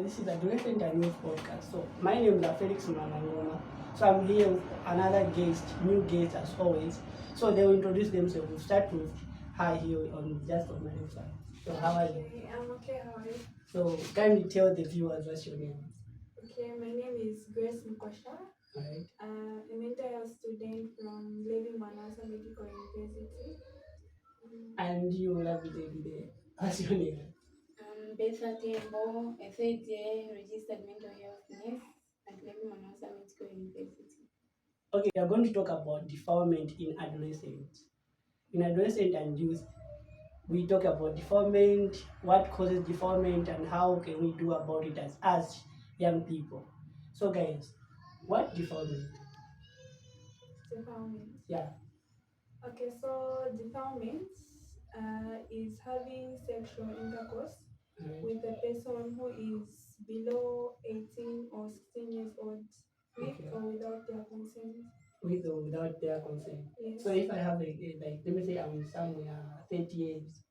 This is a Defilement and News podcast. So my name is Felix Manangoma. So I'm here with another guest, new guest as always. So they will introduce themselves. We'll start with hi here on just on my left side. So how are you? Okay, I'm okay. How are you? So kindly tell the viewers what's your name. Okay, my name is Grace Mukosha. Alright. A mental health student from Living Manasa Medical University. And you love it every day. What's your name? Betha Tembo, a third year registered mental health nurse at Living Manasa Medical University. Okay, we are going to talk about defilement in adolescents. In adolescent and youth, we talk about defilement, what causes defilement, and how can we do about it as young people. So, guys, what defilement? Defilement. Yeah. Okay, so defilement is having sexual intercourse Right. with a person who is below 18 or 16 years old, with Okay. or without their consent. With or without their consent. Yes. So, if I have like, let me say I'm somewhere 30 years,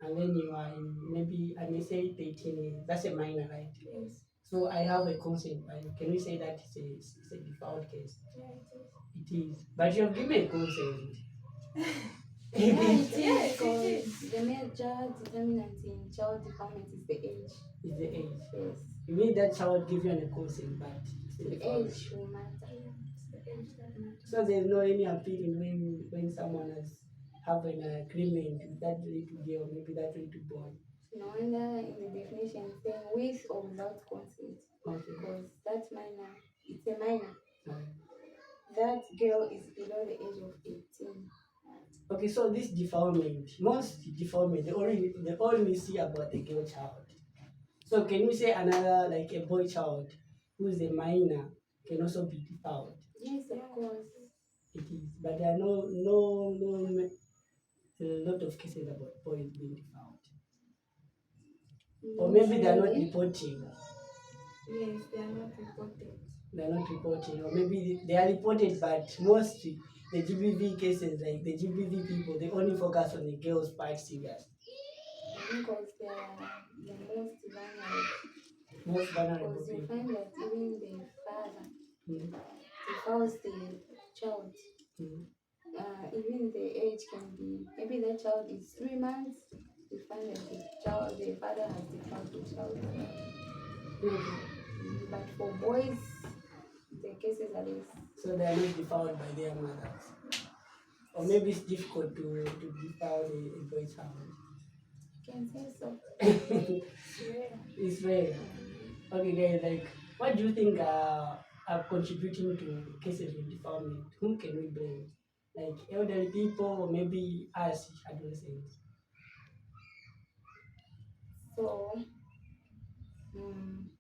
and then you are in maybe I may say 13 years. That's a minor, right? Yes. So I have a consent. Right? Can we say that it's a default case? Yeah, it is. It is. But you have given a consent. Yeah, it Yes, is it is. because the major determinant in child development is the age. Is the age. Yes, You mean that child give you an consent, but it's a the default. age will matter. It's the age that matters. So there's no any appealing when someone has have an agreement with that little girl, maybe that little boy. No wonder in the definition saying with or without consent, Okay. because that minor, it's a minor. Alright. That girl is below the age of 18. Okay, so this defilement, most defilement, they only see about the girl child. So can we say another like a boy child who is a minor can also be defiled? Yes, of course. It is, but there are no a lot of cases about boys being defiled. Or maybe they are not Really? reporting. Yes, they are not reported. They are not reporting, or maybe they are reported, but mostly the GBV cases, like the GBV people, they only focus on the girls part serious. Because they are the most vulnerable. Most vulnerable Because you people. find that even the father Mm. defiles the child. Mm. Even the age can be, maybe the child is 3 months. You find that the father has defiled the child. Mm. But for boys, the cases are less. So they are not defiled by their mothers. Or maybe it's difficult to defile a boy child. You can say so. Yeah. It's rare. Okay, guys, like, what do you think are contributing to cases of defilement? Whom can we blame? Like elderly people or maybe us adolescents? So, um,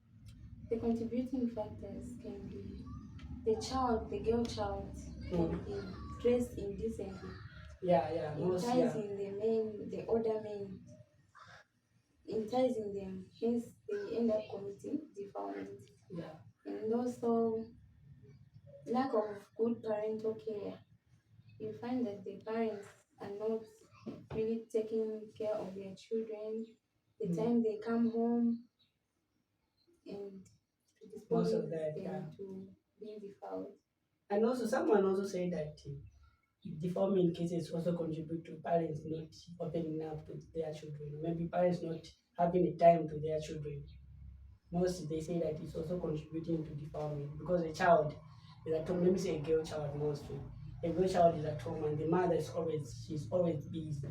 the contributing factors can be the girl child can Mm. be dressed indecently, Yeah, most, yeah. enticing the older men, enticing them, hence they end up committing defilement. Yeah. And also lack of good parental care. You find that the parents are not really taking care of their children. The Mm. time they come home and Most of predisposing that, them yeah. to being defiled. And also, someone also said that defilement cases also contribute to parents not opening up to their children, or maybe parents not having a time to their children. Most they say that it's also contributing to defilement because a child is at home. Let me say a girl child mostly. A girl child is at home and the mother is she's always busy.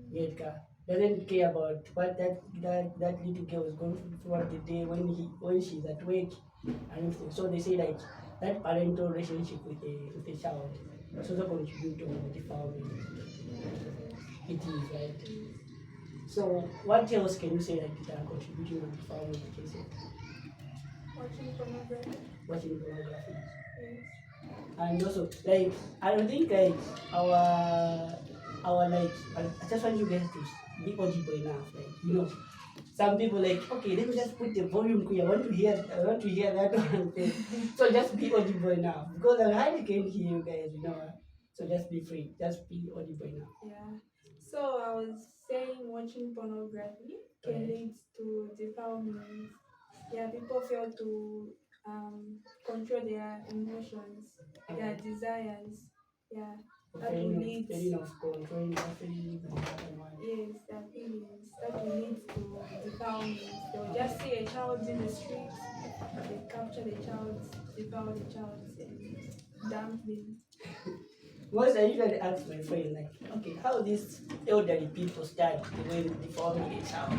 Yet doesn't care about what that little girl is going through throughout the day when she's at work and everything. So they say like that parental relationship with the child is also contribute to defilement. It is right. So what else can you say that are contributing to defilement cases? Watching pornography. Watching pornography. Yes. And also like I don't think like our like I just want you guys to be audible enough, like some people like okay, let me just put the volume here. I want to hear that one thing. So just be audible enough because I hardly can hear you guys. So just be free, just be audible enough. Yeah. So I was saying watching pornography can Right. lead to defilement. people fail to control their emotions, their desires. Yeah, that will lead. Feeling of controlling the feelings and that one. Yes, their feelings. That will lead to defilement. They'll just see a child in the street, they capture the child, devour the child, and dump them. Once I usually ask my friend, like, okay, how these elderly people start when deforming a child?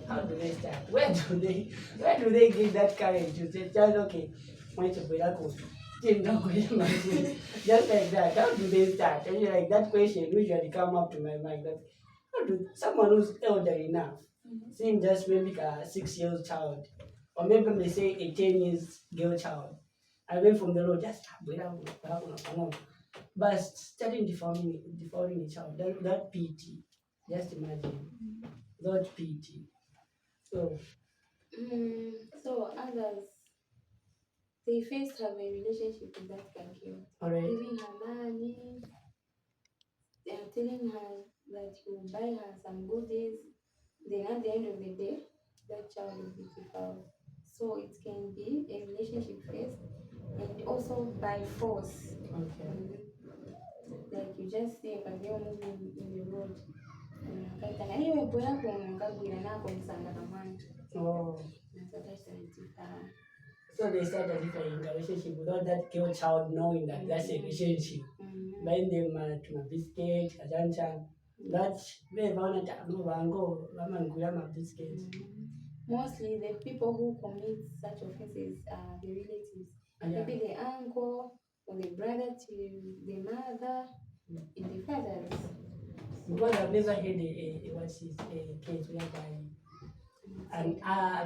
How do they start? Where do they get that courage to say, child, okay, want to be that cool. Still not going my way. Just like that. How do they start? And you're like that question usually come up to my mind. Like, how do someone who's elderly enough, seeing just maybe a 6 years child, or maybe may say a 10 years girl child, I went from the road just but starting deforming a child, that pity, just imagine, that pity. So, So others, they first have a relationship with that girl, all right, giving her money, they are telling her that you buy her some goodies. Then at the end of the day, that child will be devoured. So it can be a relationship first, and also by force. okay. Like you just see a girl moving in the road. Kaita na hiyo boy yako mkagwira nako msanga kamani. Oh, Na sasa sasa so they start a different relationship without that girl child knowing that that's a relationship. mm Buying them to my biscuit, a jancha. That they want to no bango, raman guyama biscuits. Mostly the people who commit such offenses are the relatives. Yeah. Maybe the uncle or the brother to the mother and the fathers. Because I've never had what's his a case whereby and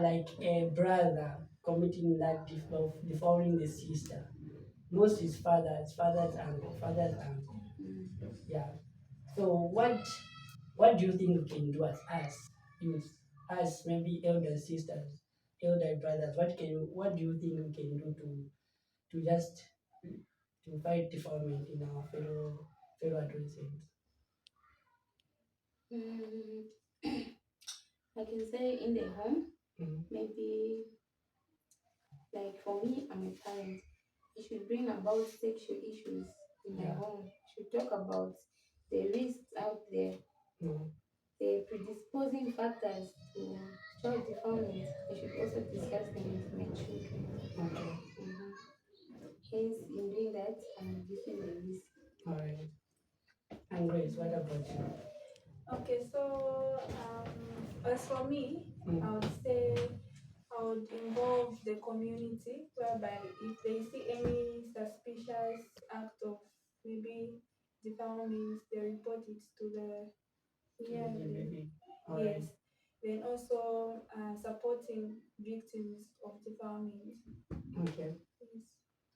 like a brother committing that of defiling the sister. Most is father's uncle, father's aunt. Yeah. So what do you think we can do as us youth, as maybe elder sisters, elder brothers? What do you think we can do to just to fight defilement in our fellow adolescents? Mm, I can say in the home, Mm. maybe like for me, I'm a parent. I should bring about sexual issues in my Yeah. home. Should talk about the risks out there, Mm. the predisposing factors to child defilement. I should also discuss them with my children. Okay. Mhm. Hence, in doing that, I'm reducing the risk. All right. And Grace, what about you? Okay, so as for me, Mm. I would say I would involve the community, whereby if they see any suspicious act of maybe defilement, they report it to the yeah, Maybe. All right. yes. Then also supporting victims of defilement. Okay. Yes.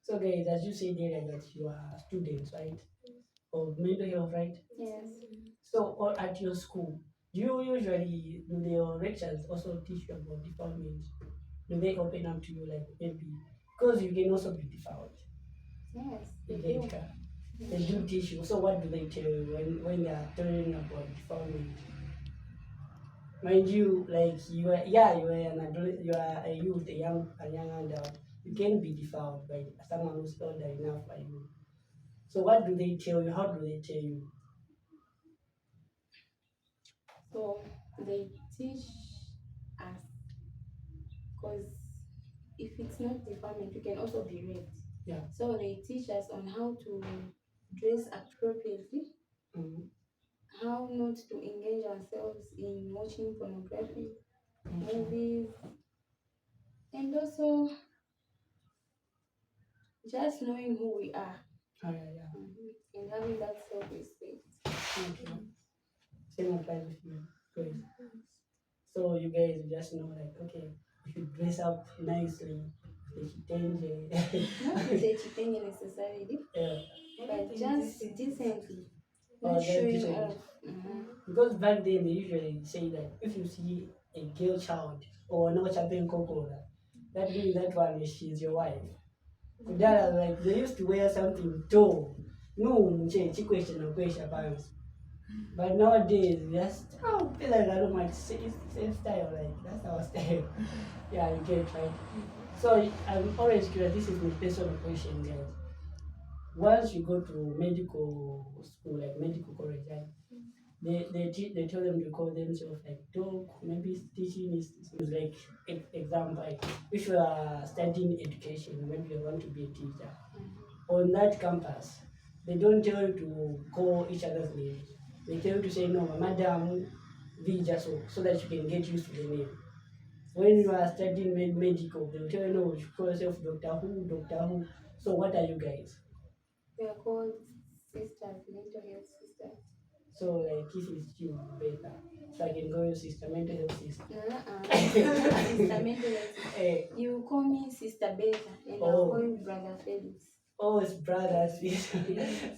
So guys, as you said earlier that you are students, right? Yes. Of mental health, right? Yes. So or at your school, do you usually do your lectures also teach you about defilement? Do they open up to you like maybe because you can also be defiled? Yes, You they get do. that? They do teach you. So what do they tell you when they are telling you about defilement? Mind you, like you are an adult, you are a youth, a young adult. You can be defiled by someone who's older enough by you. So what do they tell you? How do they tell you? So they teach us because if it's not defilement, we can also be raped. Yeah. So they teach us on how to dress appropriately, Mm. how not to engage ourselves in watching pornography, movies, and also just knowing who we are Oh, yeah. and having that self-respect. Okay. Same applies with you. Great. Yes. So you guys just know like okay, you should dress up nicely, the change. Not with a chitenge necessarily, Yeah. but Anything just decent. decently, Or not that showing decent. off. Because back then they usually say that if you see a girl child or no champion coco, that means that one is she's your wife. So that like they used to wear something tall. No, she question no question pants. But nowadays, just feel like I don't mind same style, like that's our style. Yeah, you get right. So I'm always curious. This is my personal question, guys. Once you go to medical school, like medical college, right? They tell them to call themselves like doc. Maybe teaching is like example. Like if you are studying education, maybe you want to be a teacher on that campus, they don't tell you to call each other's names. They tell you to say no, madam, Vija, so that you can get used to the name. When you are studying medical, they will tell you no, you call yourself Doctor Who, Doctor Who. So what are you guys? We are called sisters, mental health sisters. So like if it's you better, so I can call you sister, mental health sister. Not sister, mental health sister. Eh, You call me Sister Beta, and I'll oh, call you Brother Felix. oh, it's brothers. Yes.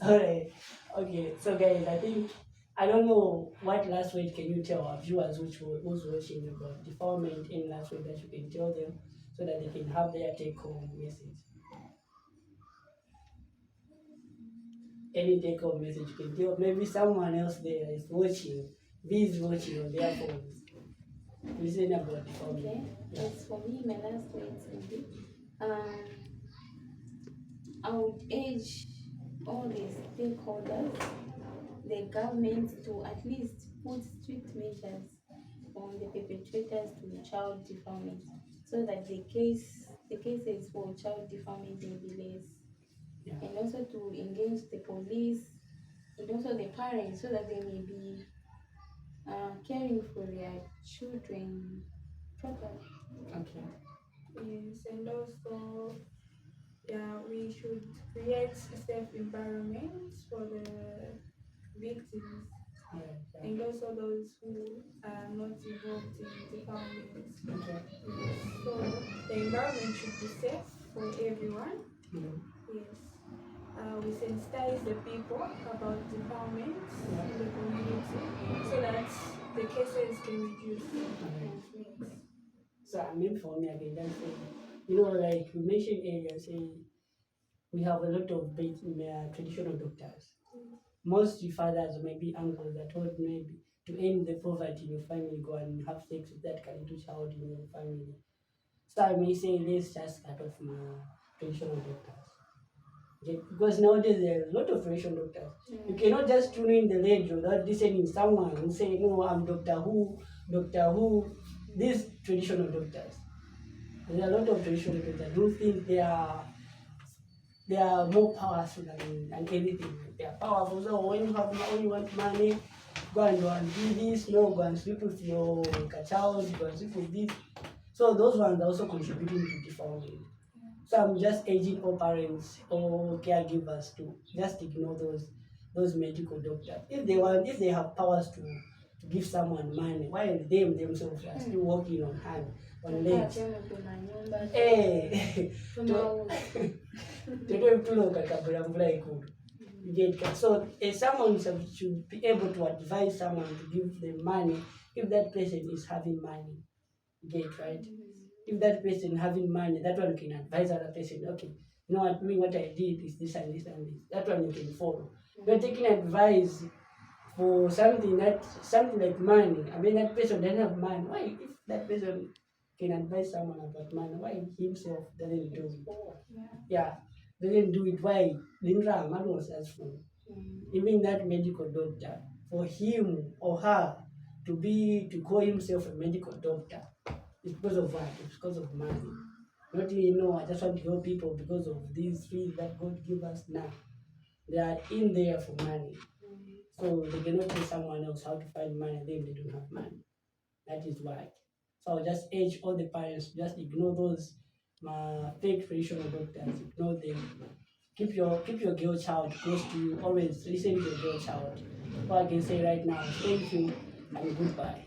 All right. Okay. So guys, I think I don't know what last word can you tell our viewers who's watching about defilement, any last word that you can tell them so that they can have their take home message. Any take home message you can tell. Maybe someone else there is watching. V is watching on their phones. Listen about defilement. Okay. Yeah. As for me, my last words will be, um, I would urge all the stakeholders, the government, to at least put strict measures on the perpetrators to child defilement, so that the cases for child defilement may be less, Yeah. and also to engage the police and also the parents, so that they may be caring for their children properly. Okay. Yes, and also, yeah, we should create a safe environment for the victims All right. Yeah. and also those who are not involved in defilement. Okay. Yes, so the environment should be safe for everyone. Mhm. Yes. We sensitize the people about defilement in the community so that the cases can reduce. All right. Yes. So I mean for me, I can just say, like you mentioned earlier, say we have a lot of traditional doctors. Most fathers or maybe uncles are told maybe to end the poverty in your family, go and have sex with that little child in your family. So I may say let's just cut off my traditional doctors. Okay? Because nowadays there are a lot of traditional doctors. You cannot just tune in the radio without listening to someone and say, no, I'm Doctor Who, Doctor Who. These traditional doctors. There are a lot of traditional doctors who think they are more powerful than anything. They are powerful. So when you want money, go and do this. No, go and sleep with your child. Go and sleep with this. So those ones are also contributing to defilement. So I'm just urging all parents, all caregivers to just ignore those medical doctors. If they have powers to give someone money, while them themselves are still working on legs. Hey, tuloka kabula mvula ikulu. You get that? So someone should be able to advise someone to give them money if that person is having money. You get right? If that person having money, that one can advise other person, okay, you know what, me what I did is this and this and this. That one you can follow. You're taking advice for something like money. I mean that person doesn't have money. Why if that person can advise someone about money, why himself doesn't do it? Yeah, doesn't do it. Why? Lindra man was asked for. Even that medical doctor, for him or her to call himself a medical doctor, it's because of what? It's because of money. Not really, no, I just want to help people because of these things that God give us now. They are in there for money. So they cannot tell someone else how to find money, then they don't have money. That is why. So I'll just urge all the parents, just ignore those fake traditional doctors, ignore them. Keep your girl child close to you. Always listen to your girl child. What I can say right now, thank you and goodbye.